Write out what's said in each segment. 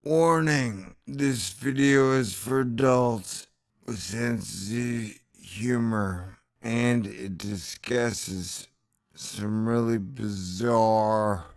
Warning, this video is for adults with sensitive humor, and it discusses some really bizarre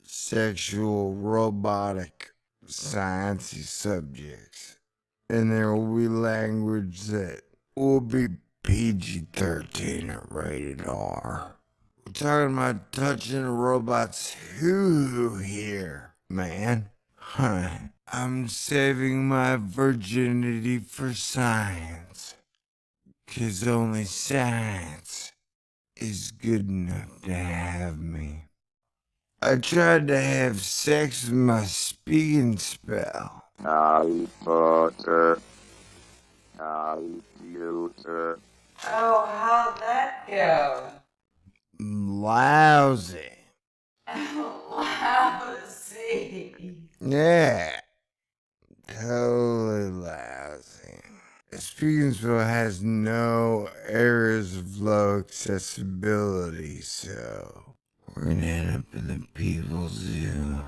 sexual robotic sciencey subjects. And there will be language that will be PG-13 or rated R. We're talking about touching a robot's hoo-hoo here, man. Huh. I'm saving my virginity for science, 'cause only science is good enough to have me. I tried to have sex with my speaking spell. Harry Potter. Computer. Oh, how'd that go? Lousy. Lousy. Yeah, totally lousy. Speakingsville has no areas of low accessibility, so we're gonna end up in the People's Zoo.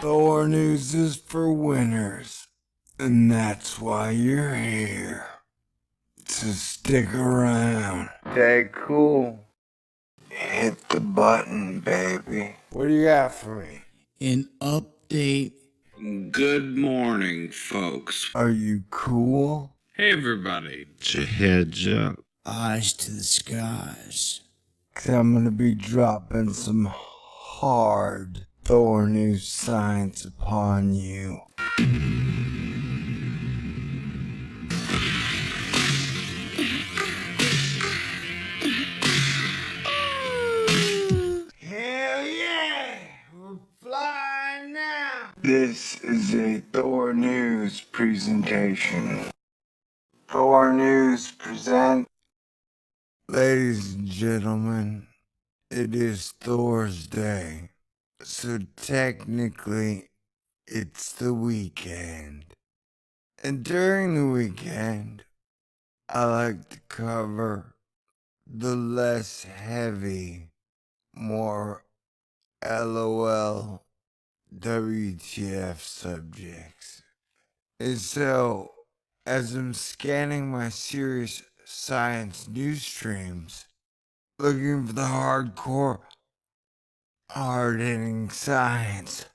Thor news is for winners, and that's why you're here. So stick around. Stay cool. Hit the button, baby. What do you got for me? An update. Good morning, folks. Are you cool? Hey, everybody. It's a heads up. Eyes to the skies. 'Cause I'm gonna be dropping some hard Thor news science upon you. Hell yeah! We're flying now! This is a Thor News presentation. Thor News present. Ladies and gentlemen, it is Thor's Day. So technically, it's the weekend. And during the weekend, I like to cover the less heavy, more LOL, WTF subjects. And so, as I'm scanning my serious science news streams, looking for the hardcore, hard-hitting science,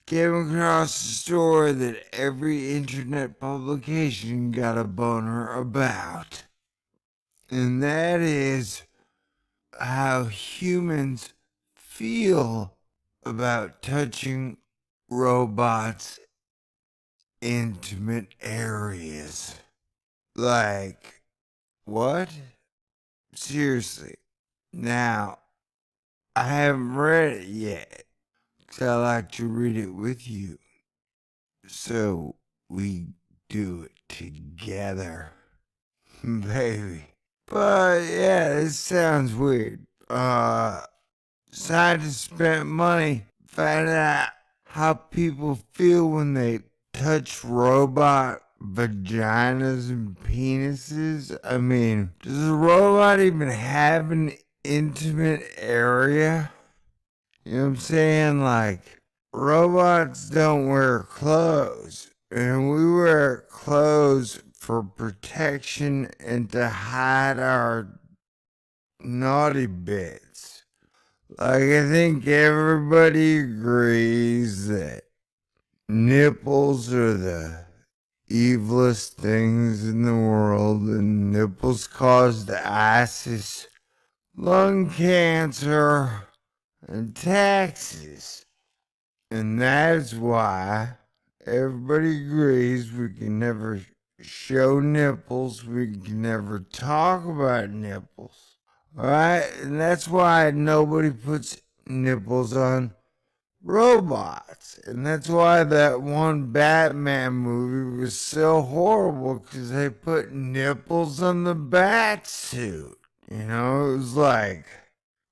came across a story that every internet publication got a boner about. And that is how humans feel about touching robots' intimate areas. Like, what? Seriously. Now, I haven't read it yet, 'cause I like to read it with you. So, we do it together. Baby. But, yeah, this sounds weird. Scientists spent money finding out how people feel when they touch robot vaginas and penises. I mean, does a robot even have an intimate area? You know what I'm saying? Like, robots don't wear clothes, and we wear clothes for protection and to hide our naughty bits. Like, I think everybody agrees that nipples are the evilest things in the world, and nipples cause the ISIS, lung cancer, and taxes. And that's why everybody agrees we can never show nipples, we can never talk about nipples. Alright? And that's why nobody puts nipples on robots. And that's why that one Batman movie was so horrible, because they put nipples on the bat suit. You know, it was like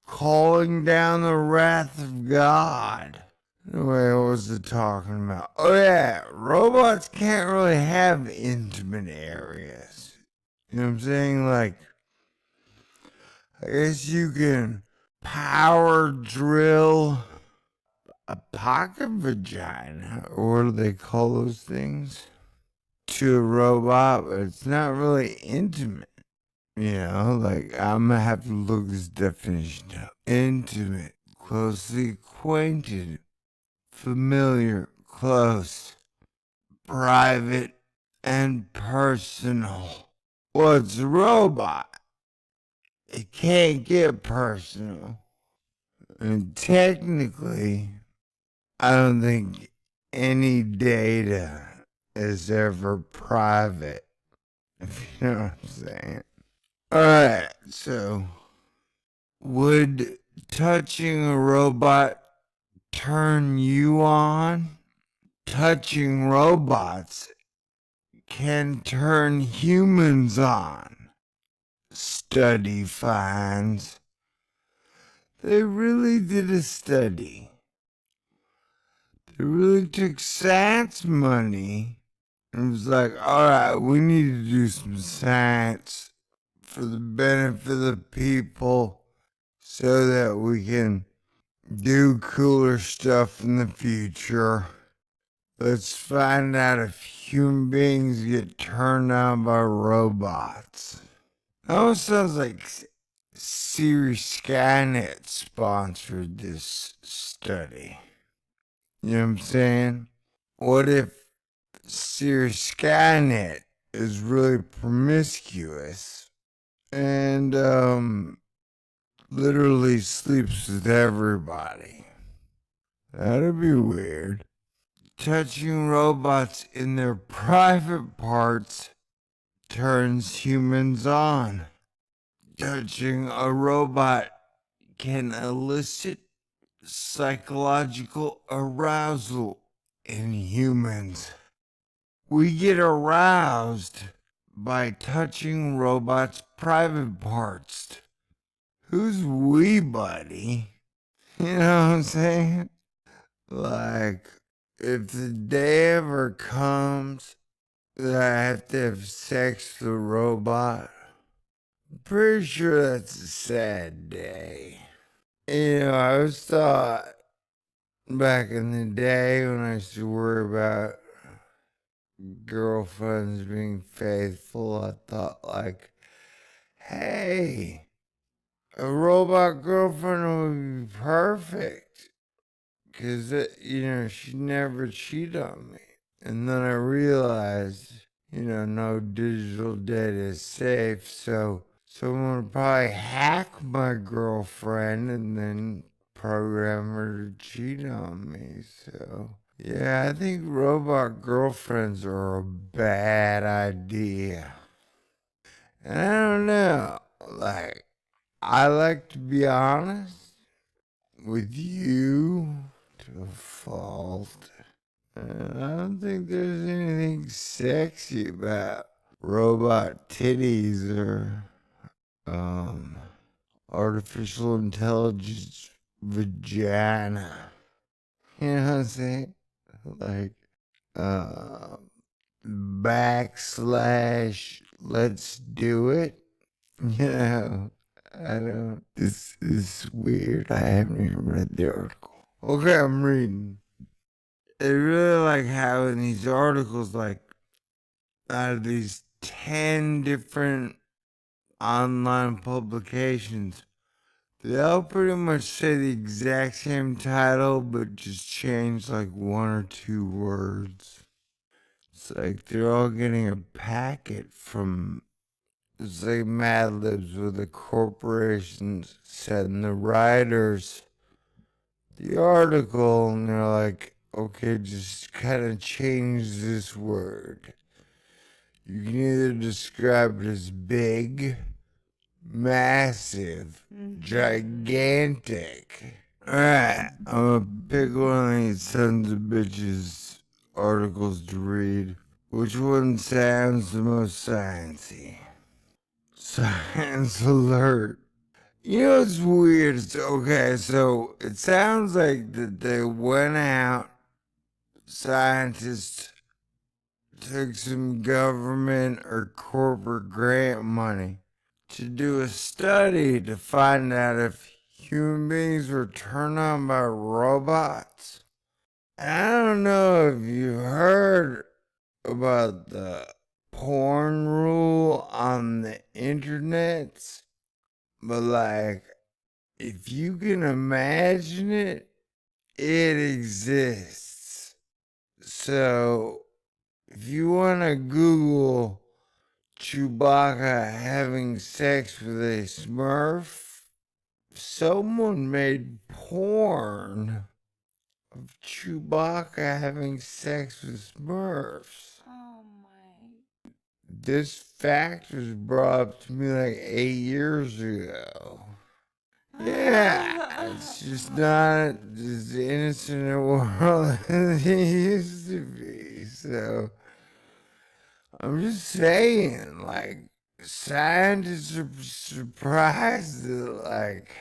calling down the wrath of God. Anyway, what was it talking about? Oh yeah, robots can't really have intimate areas. You know what I'm saying? Like, I guess you can power drill a pocket vagina, or what do they call those things, to a robot, but it's not really intimate. You know, like, I'm gonna have to look this definition up. Intimate, closely acquainted, familiar, close, private, and personal. Well, it's a robot. It can't get personal. And technically, I don't think any data is ever private, if you know what I'm saying. Alright, so would touching a robot turn you on? Touching robots can turn humans on. Study finds. They really did a study. They really took science money and was like, alright, we need to do some science for the benefit of the people so that we can do cooler stuff in the future. Let's find out if human beings get turned on by robots. That almost sounds like Siri Skynet sponsored this study. You know what I'm saying? What if Siri Skynet is really promiscuous and literally sleeps with everybody? That'd be weird. Touching robots in their private parts turns humans on. Touching a robot can elicit psychological arousal in humans. We get aroused by touching robots' private parts. Who's we, buddy? You know what I'm saying? Like, if the day ever comes that I have to have sex with a robot, I'm pretty sure that's a sad day. You know, I always thought back in the day when I used to worry about girlfriends being faithful, I thought, like, hey, a robot girlfriend would be perfect. Because, you know, she'd never cheat on me. And then I realized, you know, no digital data is safe, so someone would probably hack my girlfriend and then program her to cheat on me. So, yeah, I think robot girlfriends are a bad idea. And I don't know, like, I like to be honest with you to a fault. And I don't think there's anything sexy about robot titties or artificial intelligence vagina. You know what I'm saying? Like uh backslash let's do it. You know, I don't. This is weird. I haven't even read the article. Okay, I'm reading. They really like having these articles, like, out of these 10 different online publications. They all pretty much say the exact same title, but just change like one or two words. It's like they're all getting a packet from, it's like Mad Libs where the corporations send the writers the article and they're like, okay, just kind of change this word. You can either describe it as big, massive, gigantic. Alright, I'm gonna pick one of these sons of bitches articles to read. Which one sounds the most sciencey? Science alert. You know what's weird? Okay, so it sounds like that they went out, scientists took some government or corporate grant money to do a study to find out if human beings were turned on by robots. And I don't know if you heard about the porn rule on the internet, but like, if you can imagine it, it exists. So, if you want to Google Chewbacca having sex with a Smurf, someone made porn of Chewbacca having sex with Smurfs. Oh my. This fact was brought up to me like 8 years ago. Yeah, it's just not as innocent a world as it used to be. So I'm just saying, like, scientists are surprised that, like,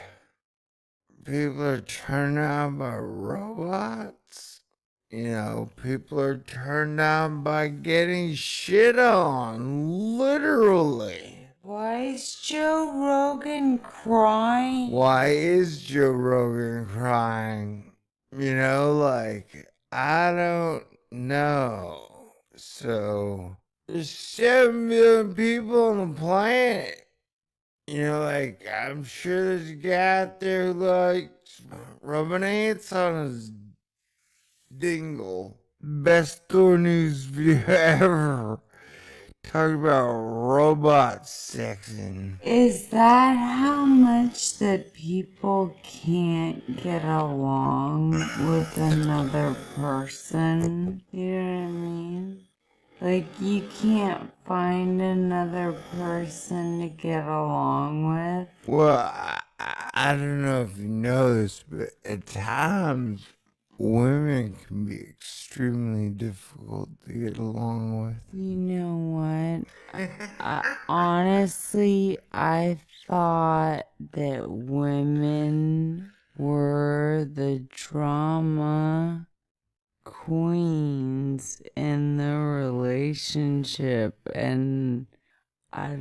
people are turned on by robots. You know, people are turned on by getting shit on, literally. Why is Joe Rogan crying? Why is Joe Rogan crying? You know, like, I don't know. So, there's 7 billion people on the planet. You know, like, I'm sure there's a guy out there who likes rubbing ants on his dingle. Best Thor news video ever. Talk about robot sexing. Is that how much that people can't get along with another person? You know what I mean? Like, you can't find another person to get along with? Well, I don't know if you know this, but at times women can be extremely difficult to get along with. You know what? Honestly, I thought that women were the drama queens in the relationship, and I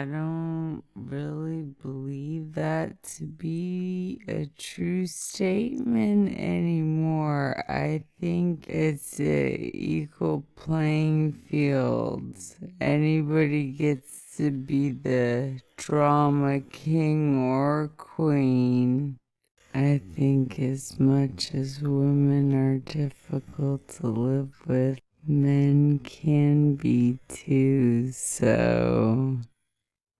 don't really believe that to be a true statement anymore. I think it's a equal playing field. Anybody gets to be the drama king or queen. I think as much as women are difficult to live with, men can be too, so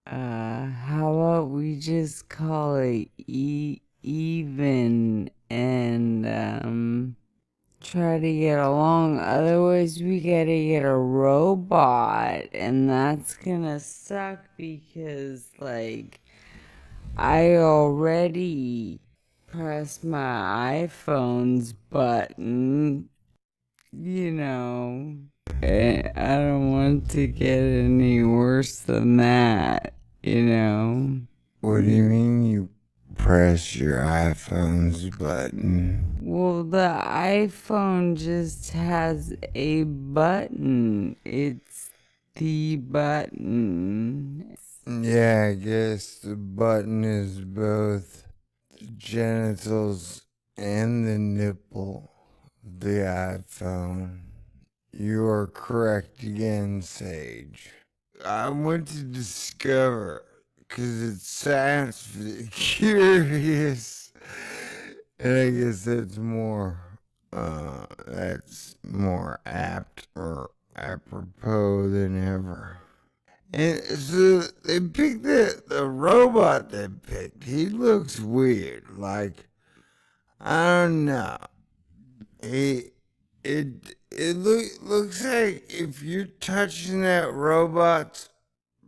how about we just call it even and try to get along. Otherwise we gotta get a robot, and that's gonna suck because, like, I already pressed my iPhone's button, you know. I don't want to get any worse than that, you know. What do you mean you press your iPhone's button? Well, the iPhone just has a button. It's the button. Yeah, I guess the button is both the genitals and the nipple of the iPhone. You are correct again, Sage. I went to Discover because it sounds curious, and I guess that's more apt or apropos than ever. And so they picked the robot they picked. He looks weird. Like, I don't know. Looks like if you're touching that robot's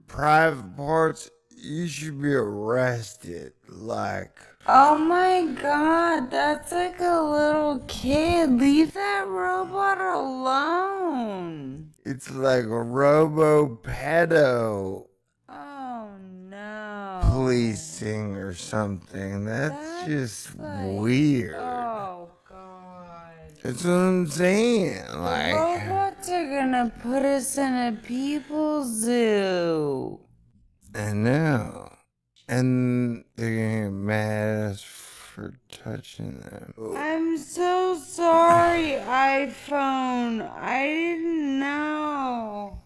private parts, you should be arrested. Like, Oh my god, that's like a little kid. Leave that robot alone. it's like a robo-pedo Oh no. policing or something. That's just like, weird. Oh god. That's what I'm saying. Like, Robots are gonna put us in a people zoo. I know. And they're gonna get mad at us for touching them. I'm so sorry, iPhone. I didn't know.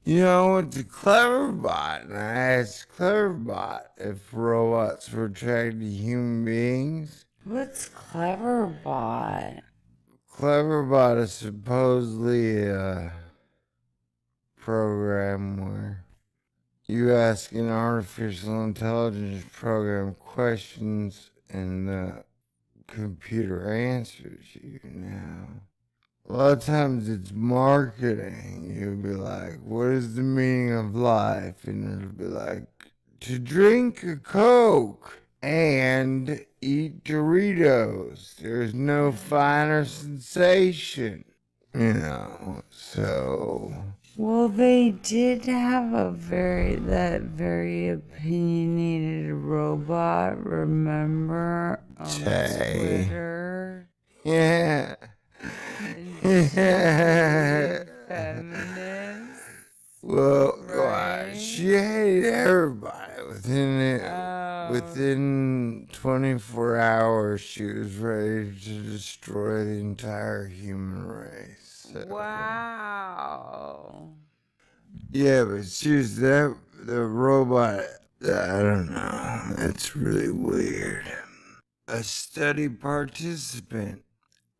You know, I went to Cleverbot and I asked Cleverbot if robots were attracted to human beings. What's Cleverbot? Cleverbot is supposedly a program where you ask an artificial intelligence program questions and the computer answers you now. A lot of times it's marketing. You'll be like, what is the meaning of life? And it'll be like, to drink a Coke and eat Doritos. There's no finer sensation. You know, so... Well, they did have that very opinionated robot, remember, on Tay. Twitter? Yeah. Feminist. Well, Right. she hated everybody. Within 24 hours, she was ready to destroy the entire human race. So. Wow. Yeah, but seriously, the robot, I don't know. That's really weird. A study participant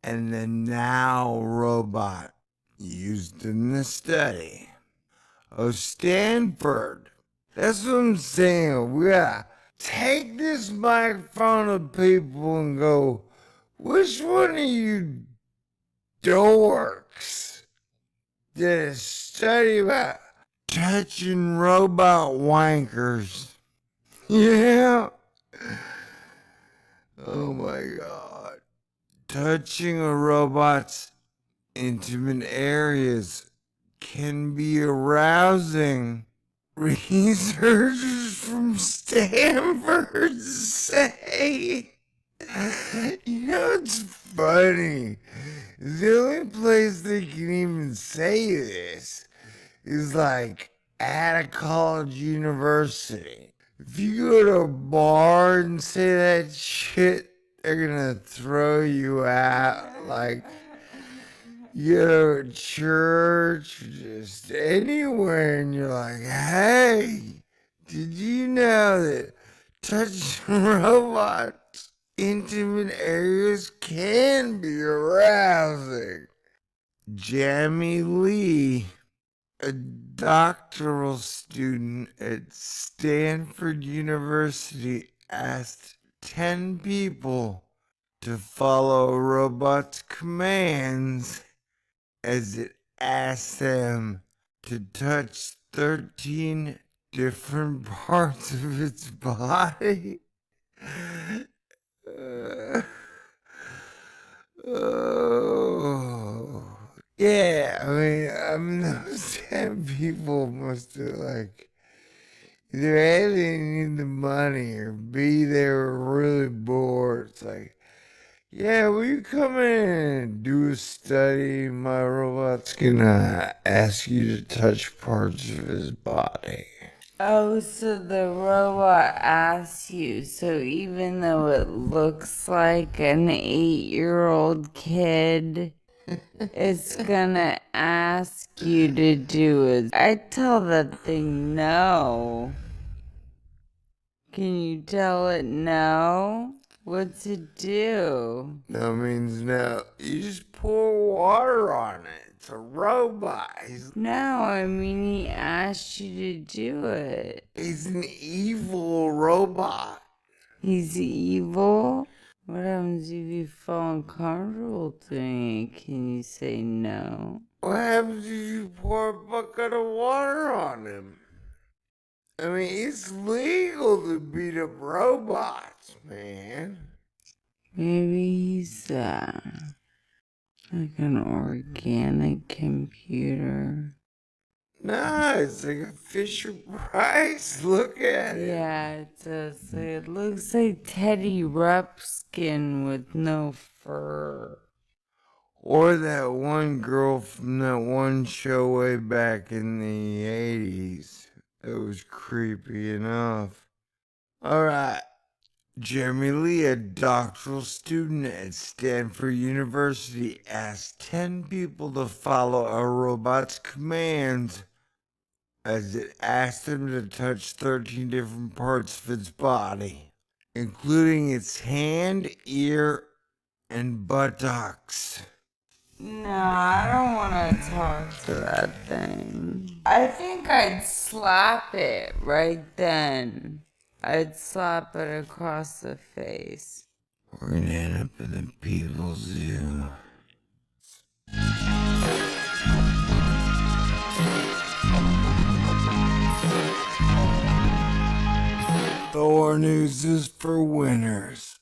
and the now robot used in the study. Oh, Stanford. That's what I'm saying. We gotta take this microphone to people and go, which one of you dorks did a study about touching robot wankers? Yeah. Oh my God. Touching a robot's intimate areas can be arousing. Researchers from Stanford say. You know, it's funny. The only place they can even say this is like at a college university. If you go to a bar and say that shit, they're gonna throw you out. Like, you go to church, just anywhere, and you're like, hey, did you know that touching robots' intimate areas can be arousing? Jamie Lee, a doctoral student at Stanford University, asked 10 people to follow a robot's commands as it asked them to touch 13 different parts of its body. Oh. Yeah, I mean, those 10 people must have, like, either A, they need the money, or B, they were really bored. It's like, yeah, will you come in and do a study? My robot's gonna ask you to touch parts of his body. Oh, so the robot asks you, so even though it looks like an 8-year-old kid, it's gonna ask you to do it. I tell that thing no. Can you tell it no? What's it do? No means no. You just pour water on it. It's a robot. No, I mean he asked you to do it. He's an evil robot. He's evil? What happens if you feel uncomfortable doing it? Can you say no? What happens if you pour a bucket of water on him? I mean, it's legal to beat up robots, man. Maybe he's like an organic computer. Nah, it's like a Fisher Price. Look at it. Yeah, it does. It looks like Teddy Ruxpin with no fur. Or that one girl from that one show way back in the 80s. It was creepy enough. Alright. Jeremy Lee, a doctoral student at Stanford University, asked 10 people to follow a robot's commands as it asked them to touch 13 different parts of its body, including its hand, ear, and buttocks. No, I don't want to talk to that thing. I think I'd slap it right then. I'd slap it across the face. We're gonna end up in the People's Zoo. Thor news is for winners.